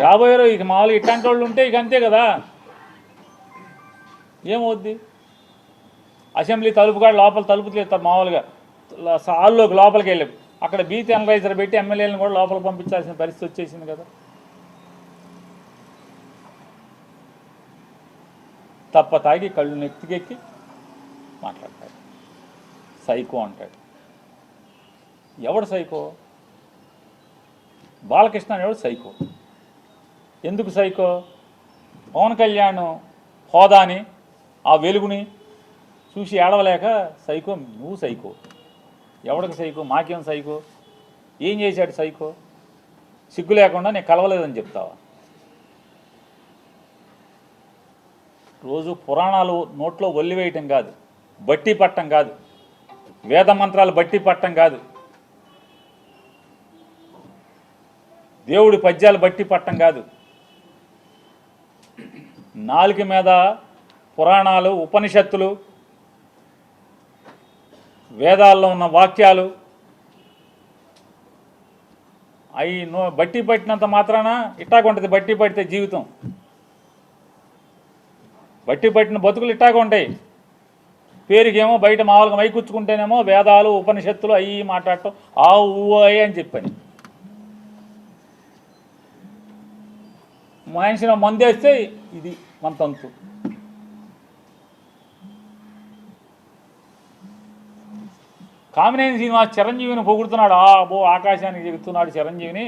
రాబోయే ఇక మామూలుగా ఇట్లాంటి వాళ్ళు ఉంటే ఇక అంతే కదా. ఏమవుద్ది? అసెంబ్లీ తలుపు కాడ లోపల తలుపు తీస్తారు మామూలుగా, హాల్లోకి లోపలికి వెళ్ళి అక్కడ బీత్ అనలైజర్ పెట్టి ఎమ్మెల్యేలను కూడా లోపలికి పంపించాల్సిన పరిస్థితి వచ్చేసింది కదా. తప్ప తాగి కళ్ళు నెత్తికెక్కి మాట్లాడతాడు. సైకో అంటాడు. ఎవడు సైకో? బాలకృష్ణ ఎవడు సైకో? ఎందుకు సైకో? పవన్ కళ్యాణ్ హోదాని ఆ వెలుగుని చూసి ఏడవలేక సైకో. నువ్వు సైకో. ఎవడికి సైకో? మాకేం సైకో? ఏం చేశాడు సైకో? సిగ్గు లేకుండా నేను కలవలేదని చెప్తావా? రోజు పురాణాలు నోట్లో ఒల్లివేయటం కాదు, బట్టి పట్టం కాదు, వేద మంత్రాలు బట్టి పట్టం కాదు, దేవుడి పద్యాలు బట్టి పట్టం కాదు. నాలుక మీద పురాణాలు, ఉపనిషత్తులు, వేదాల్లో ఉన్న వాక్యాలు అవి బట్టి పట్టినంత మాత్రాన ఇట్టాగుంటుంది. బట్టి పడితే జీవితం, బట్టి పట్టిన బతుకులు ఇట్టాగా ఉంటాయి. పేరుకేమో బయట మామూలుగా మైకుచ్చుకుంటేనేమో వేదాలు, ఉపనిషత్తులు అవి మాట్లాడటం ఆ ఊ అని చెప్పని. మనిషిని మందేస్తే ఇది మన తంతు. కామినేని శ్రీనివాస్ చిరంజీవిని పొగుడుతున్నాడు. ఆకాశానికి చెబుతున్నాడు చిరంజీవిని.